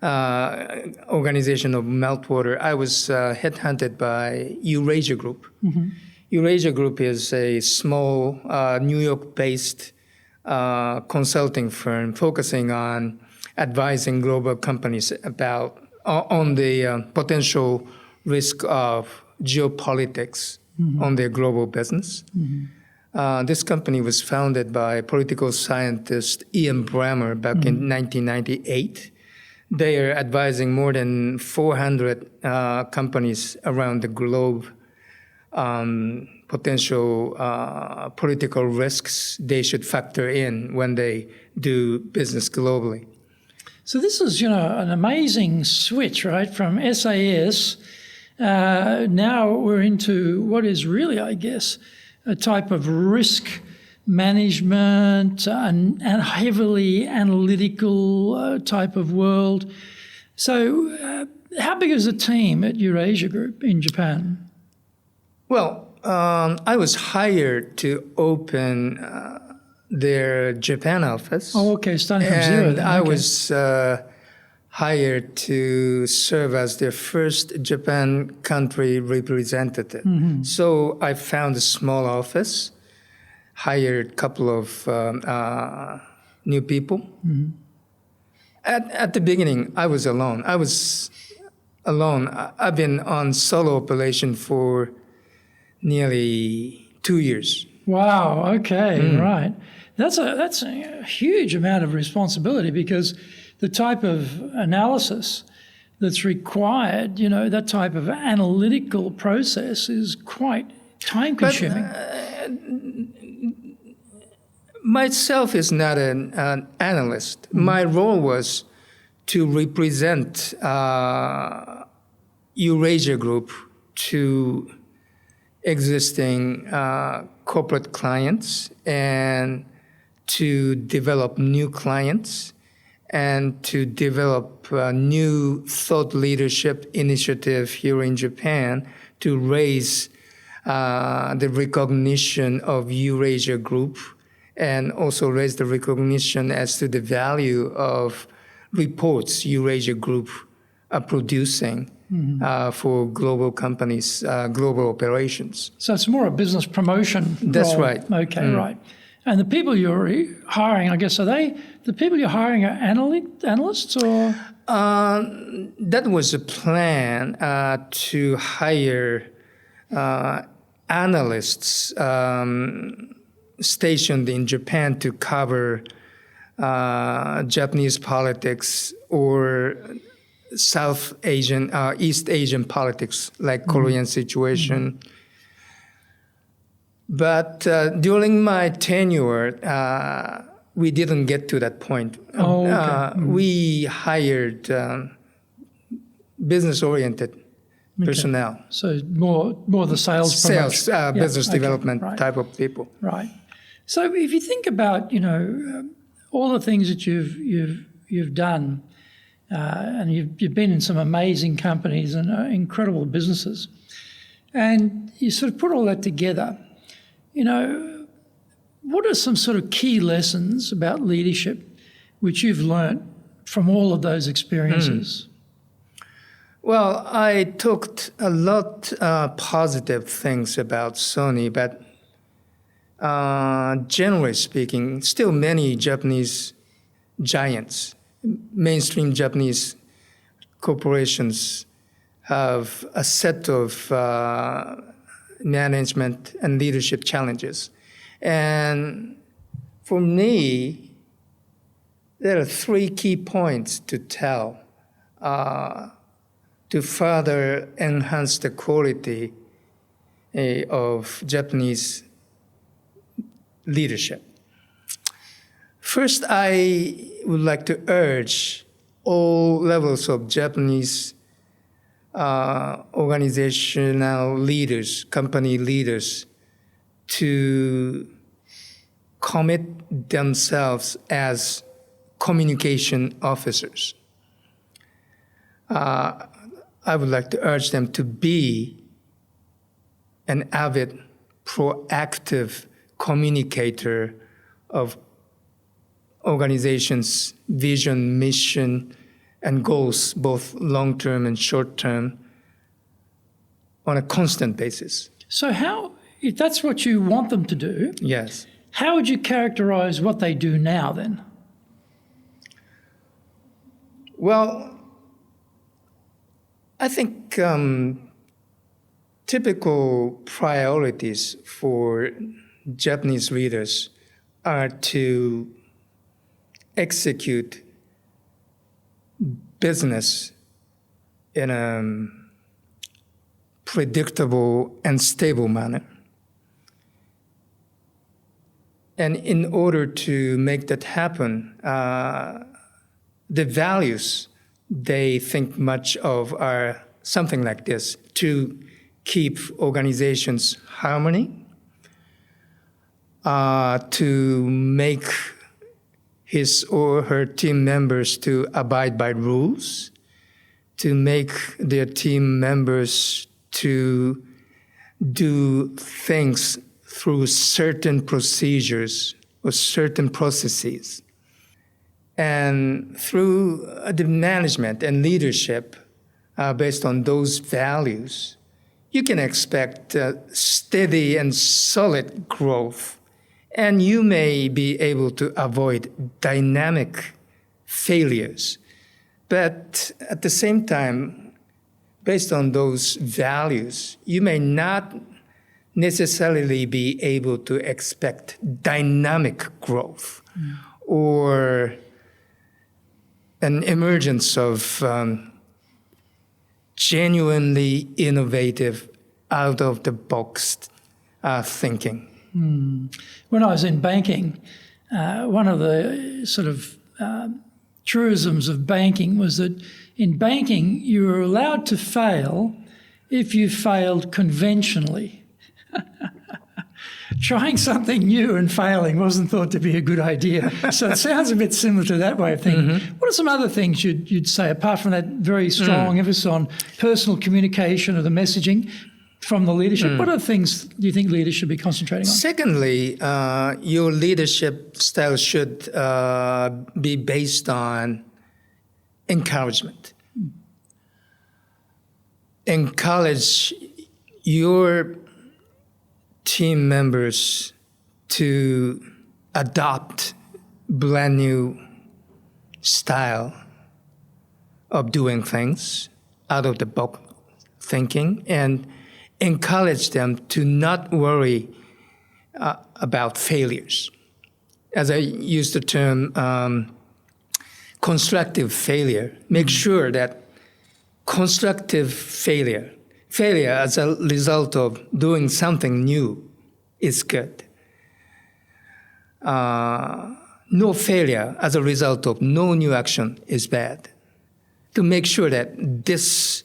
organization of meltwater, I was headhunted by Eurasia Group. Mm-hmm. Eurasia Group is a small New York-based consulting firm focusing on advising global companies on the potential risk of geopolitics on their global business. This company was founded by political scientist Ian Bremmer back in 1998. They are advising more than 400 companies around the globe on potential political risks they should factor in when they do business globally. So this is, an amazing switch, right, from SAS. Now we're into what is really, I guess, a type of risk management and heavily analytical type of world. So how big is the team at Eurasia Group in Japan? Well, I was hired to open their Japan office. Oh, okay, starting from zero. And then. I Okay. was hired to serve as their first Japan country representative. So I found a small office, hired a couple of new people. At the beginning, I was alone. I've been on solo operation for nearly 2 years. Wow. Okay. Right. That's a huge amount of responsibility because the type of analysis that's required, that type of analytical process is quite time-consuming. Myself is not an analyst. My role was to represent Eurasia Group to existing corporate clients and to develop new clients and to develop a new thought leadership initiative here in Japan to raise the recognition of Eurasia Group and also raise the recognition as to the value of reports Eurasia Group are producing for global companies, global operations. So it's more a business promotion That's role. right. Okay, right. And the people you're hiring, I guess, are they the people you're hiring are analysts or? That was a plan to hire analysts stationed in Japan to cover Japanese politics or South Asian, East Asian politics, like Korean situation. But during my tenure, we didn't get to that point. Oh, okay. We hired business-oriented personnel. So more the sales promotion. Sales, business development right. type of people. Right. So if you think about, all the things that you've done, and you've been in some amazing companies and incredible businesses, and you sort of put all that together, what are some sort of key lessons about leadership which you've learnt from all of those experiences? Well, I talked a lot positive things about Sony, but generally speaking, still many Japanese giants, mainstream Japanese corporations have a set of management and leadership challenges. And for me, there are 3 key points to tell to further enhance the quality of Japanese leadership. First, I would like to urge all levels of Japanese organizational leaders, company leaders, to commit themselves as communication officers. I would like to urge them to be an avid, proactive communicator of organizations' vision, mission, and goals, both long-term and short-term, on a constant basis. So how, if that's what you want them to do, Yes. how would you characterize what they do now then? Well, I think typical priorities for Japanese leaders are to execute business in a predictable and stable manner. And in order to make that happen, the values they think much of are something like this: to keep organizations harmony, to make his or her team members to abide by rules, to make their team members to do things through certain procedures or certain processes. And through the management and leadership based on those values, you can expect steady and solid growth. And you may be able to avoid dynamic failures. But at the same time, based on those values, you may not necessarily be able to expect dynamic growth or an emergence of genuinely innovative, out-of-the-box thinking. When I was in banking, one of the sort of truisms of banking was that in banking you were allowed to fail if you failed conventionally. Trying something new and failing wasn't thought to be a good idea. So it sounds a bit similar to that way of thinking. Mm-hmm. What are some other things you'd say, apart from that very strong emphasis on personal communication or the messaging from the leadership? What other things do you think leaders should be concentrating on? Secondly, your leadership style should be based on encouragement. Encourage your team members to adopt brand new style of doing things, out of the box thinking, and encourage them to not worry about failures. As I use the term constructive failure, make sure that constructive failure as a result of doing something new is good. No failure as a result of no new action is bad. To make sure that this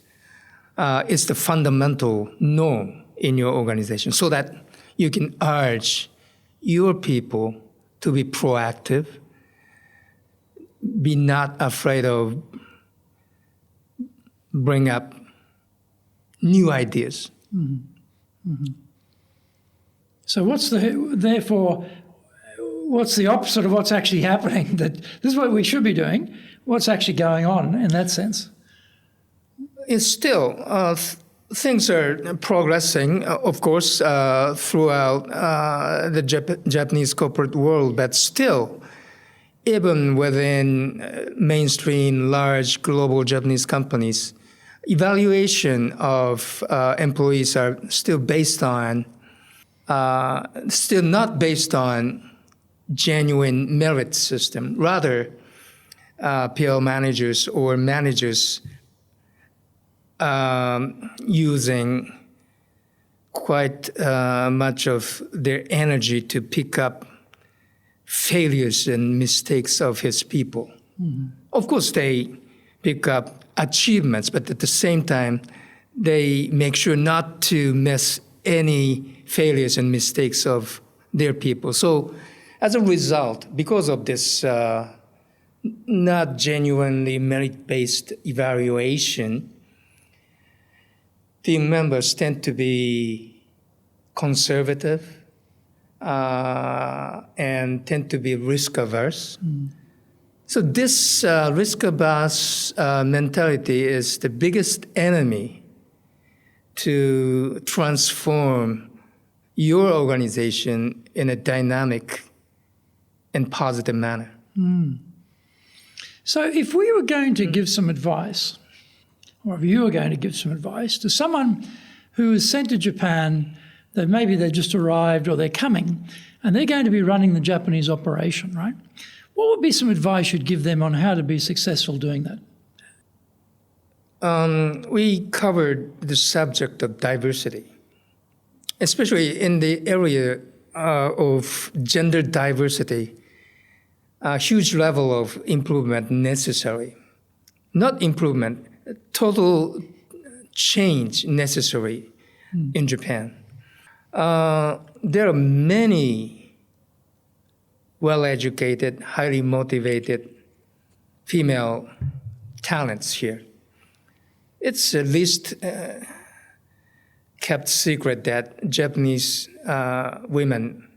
is the fundamental norm in your organization so that you can urge your people to be proactive, be not afraid of bring up new ideas. Mm-hmm. Mm-hmm. So what's the opposite of what's actually happening? That this is what we should be doing. What's actually going on in that sense? It's still, things are progressing, of course, throughout the Japanese corporate world, but still, even within mainstream, large, global Japanese companies, evaluation of employees are still not based on genuine merit system. Rather, PL managers or managers using quite much of their energy to pick up failures and mistakes of his people. Mm-hmm. Of course, they pick up achievements, but at the same time, they make sure not to miss any failures and mistakes of their people. So as a result, because of this not genuinely merit-based evaluation, team members tend to be conservative and tend to be risk averse. So this risk averse mentality is the biggest enemy to transform your organization in a dynamic and positive manner. So if we were going to give some advice, or if you were going to give some advice to someone who is sent to Japan, that maybe they just arrived or they're coming, and they're going to be running the Japanese operation, right? What would be some advice you'd give them on how to be successful doing that? We covered the subject of diversity, especially in the area of gender diversity. A huge level of improvement necessary. Not improvement, total change necessary in Japan. There are many well-educated, highly motivated female talents here. It's at least kept secret that Japanese women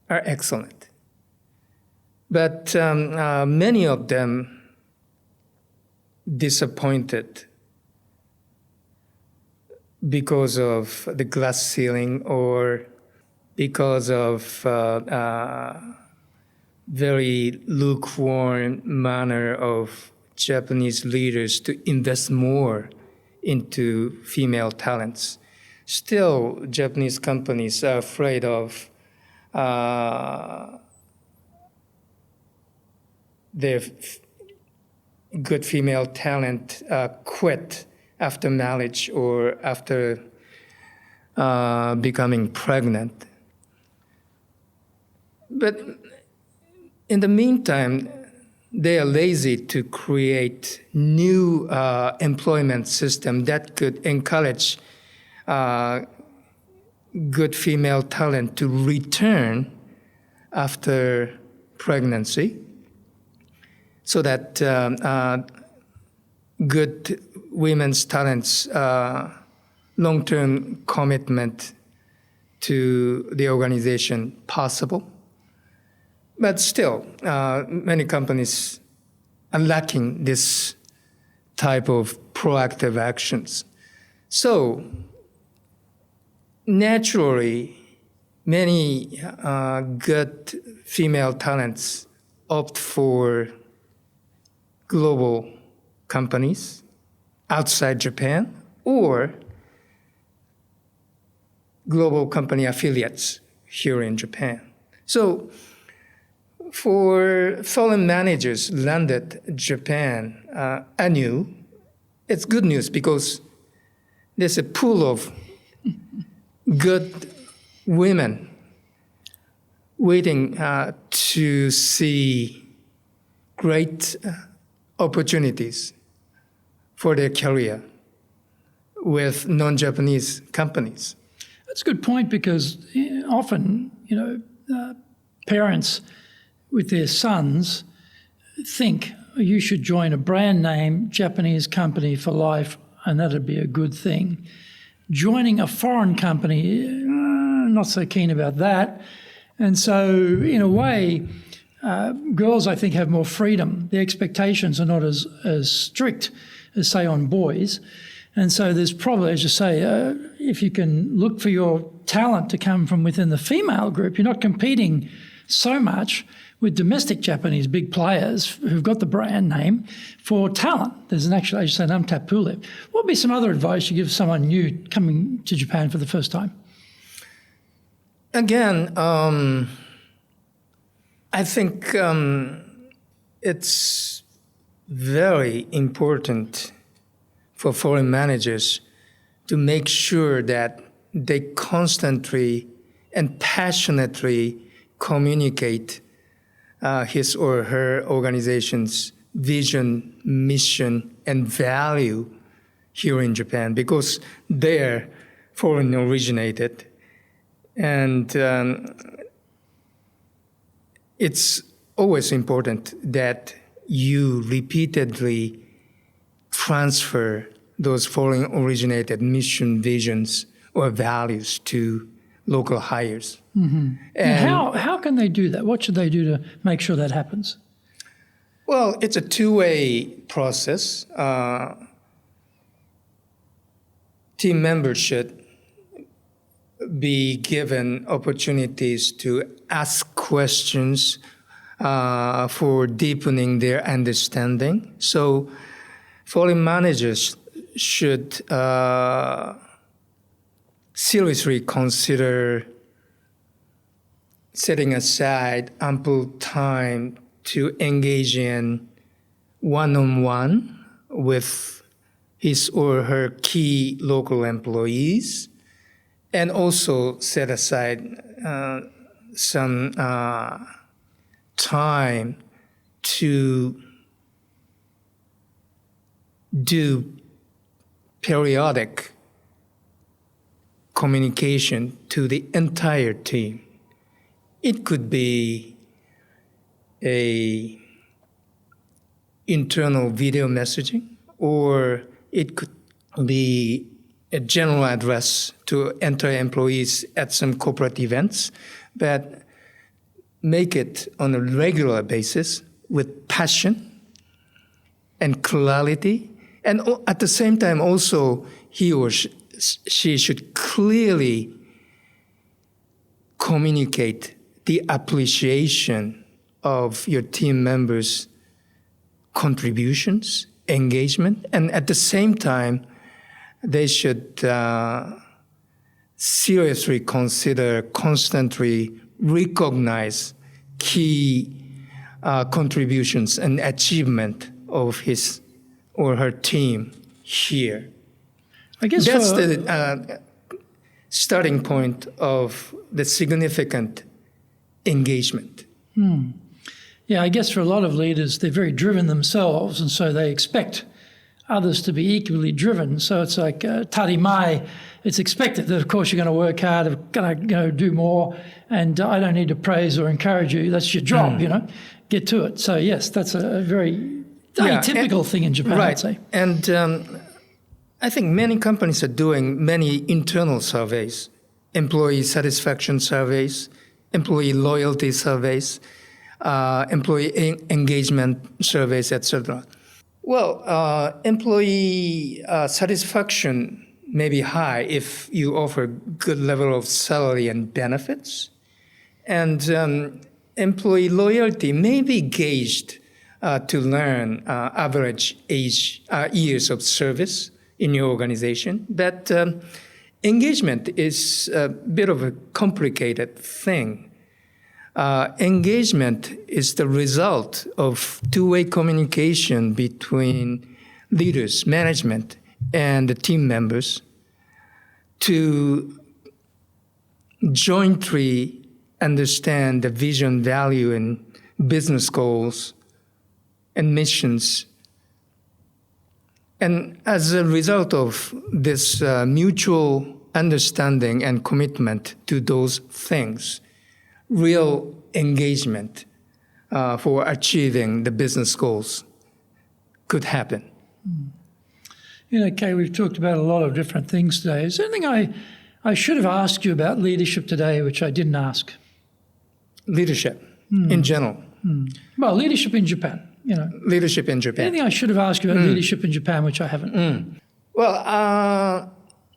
are excellent. But many of them disappointed because of the glass ceiling or because of very lukewarm manner of Japanese leaders to invest more into female talents. Still, Japanese companies are afraid of their good female talent quit after marriage or after becoming pregnant. But in the meantime, they are lazy to create new employment system that could encourage good female talent to return after pregnancy, so that good women's talents long-term commitment to the organization possible. But still, many companies are lacking this type of proactive actions. So naturally, many good female talents opt for global companies outside Japan or global company affiliates here in Japan. So for foreign managers landed Japan anew, it's good news because there's a pool of good women waiting to see great opportunities for their career with non-Japanese companies. That's a good point because often, parents with their sons think you should join a brand name Japanese company for life and that'd be a good thing. Joining a foreign company, not so keen about that. And so in a way, girls, I think, have more freedom. The expectations are not as strict as, say, on boys. And so there's probably, as you say, if you can look for your talent to come from within the female group, you're not competing so much with domestic Japanese big players who've got the brand name for talent. There's as you say, an untapped pool there. What would be some other advice you give someone new coming to Japan for the first time? Again, I think it's very important for foreign managers to make sure that they constantly and passionately communicate his or her organization's vision, mission, and value here in Japan because they're foreign originated. And it's always important that you repeatedly transfer those foreign originated mission, visions, or values to local hires. And how can they do that? What should they do to make sure that happens? Well, it's a two-way process. Team members should be given opportunities to ask questions for deepening their understanding. So foreign managers should seriously consider setting aside ample time to engage in one-on-one with his or her key local employees, and also set aside some time to do periodic communication to the entire team. It could be a internal video messaging, or it could be a general address to entire employees at some corporate events, but make it on a regular basis with passion and clarity. And at the same time, also, he or she should clearly communicate the appreciation of your team members' contributions, engagement, and at the same time, they should seriously consider, constantly recognize key contributions and achievement of his or her team here. I guess that's the starting point of the significant engagement. Yeah, I guess for a lot of leaders, they're very driven themselves, and so they expect others to be equally driven. So it's like tari mai. It's expected that, of course, you're going to work hard, going to do more, and I don't need to praise or encourage you. That's your job, Get to it. So, yes, that's a very atypical thing in Japan, right. I'd say. And I think many companies are doing many internal surveys, employee satisfaction surveys, employee loyalty surveys, employee engagement surveys, etc. Well, employee satisfaction may be high if you offer good level of salary and benefits. And employee loyalty may be gauged to learn average years of service in your organization. But engagement is a bit of a complicated thing. Engagement is the result of two-way communication between leaders, management, and the team members to jointly understand the vision, value, and business goals and missions. And as a result of this mutual understanding and commitment to those things, real engagement for achieving the business goals could happen. Kei, we've talked about a lot of different things today. Is there anything I should have asked you about leadership today which I didn't ask? Leadership in general. Well, leadership in Japan, Leadership in Japan. Anything I should have asked you about leadership in Japan which I haven't? Well,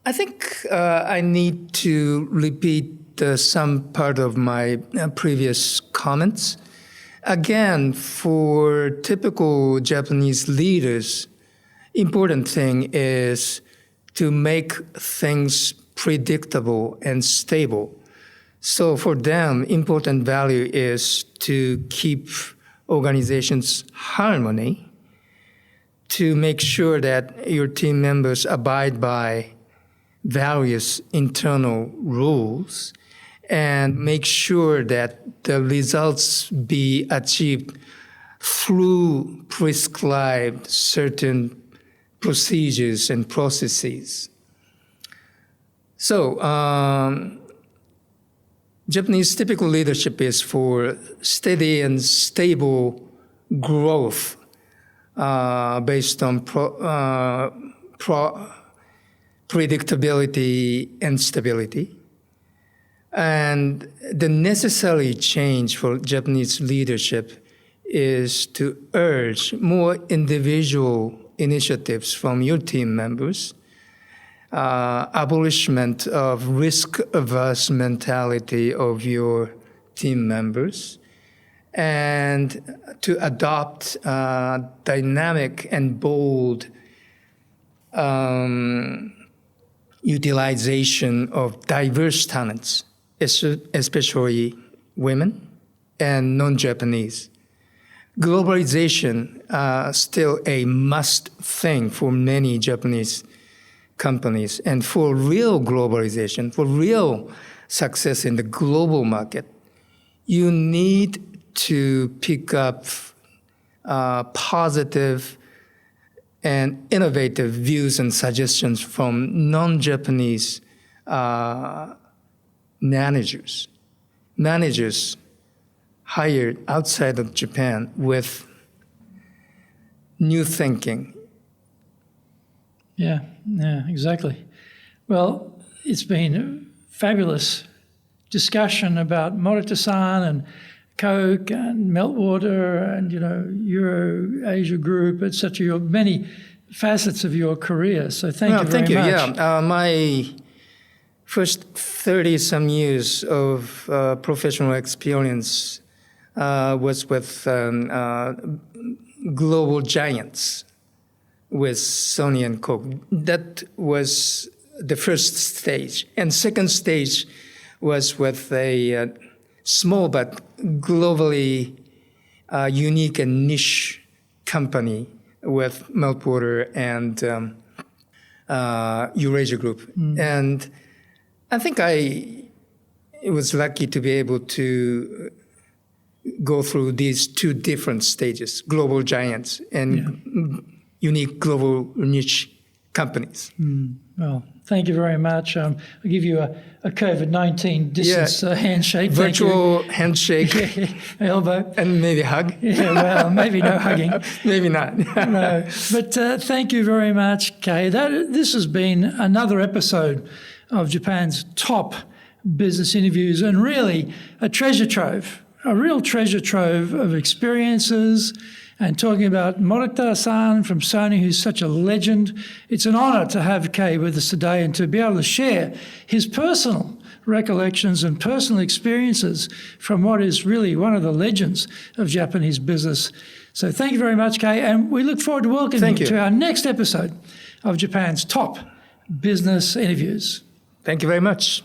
I think I need to repeat some part of my previous comments. Again, for typical Japanese leaders, important thing is to make things predictable and stable. So for them, important value is to keep organizations' harmony, to make sure that your team members abide by various internal rules, and make sure that the results be achieved through prescribed certain procedures and processes. So, Japanese typical leadership is for steady and stable growth based on predictability and stability. And the necessary change for Japanese leadership is to urge more individual initiatives from your team members, abolishment of risk-averse mentality of your team members, and to adopt dynamic and bold utilization of diverse talents, especially women and non-Japanese. Globalization still a must thing for many Japanese companies. And for real globalization, for real success in the global market, you need to pick up positive and innovative views and suggestions from non-Japanese managers hired outside of Japan with new thinking. Yeah, exactly. Well, it's been a fabulous discussion about Morita-san and Coke and Meltwater and, Eurasia Group, etc. Your many facets of your career. So thank you very much. Yeah, my first 30-some years of professional experience was with global giants, with Sony and Coke. That was the first stage. And second stage was with a small but globally unique and niche company with Meltwater and Eurasia Group. And I think I was lucky to be able to go through these two different stages, global giants and unique global niche companies. Well, thank you very much. I'll give you a COVID-19 distance handshake. Virtual handshake. Elbow. And maybe hug. Yeah, well, maybe no hugging. Maybe not. No. But thank you very much, Kei. This has been another episode of Japan's top business interviews, and really a treasure trove, a real treasure trove of experiences, and talking about Morita-san from Sony, who's such a legend. It's an honour to have Kei with us today and to be able to share his personal recollections and personal experiences from what is really one of the legends of Japanese business. So thank you very much, Kei, and we look forward to welcoming you to our next episode of Japan's top business interviews. Thank you very much.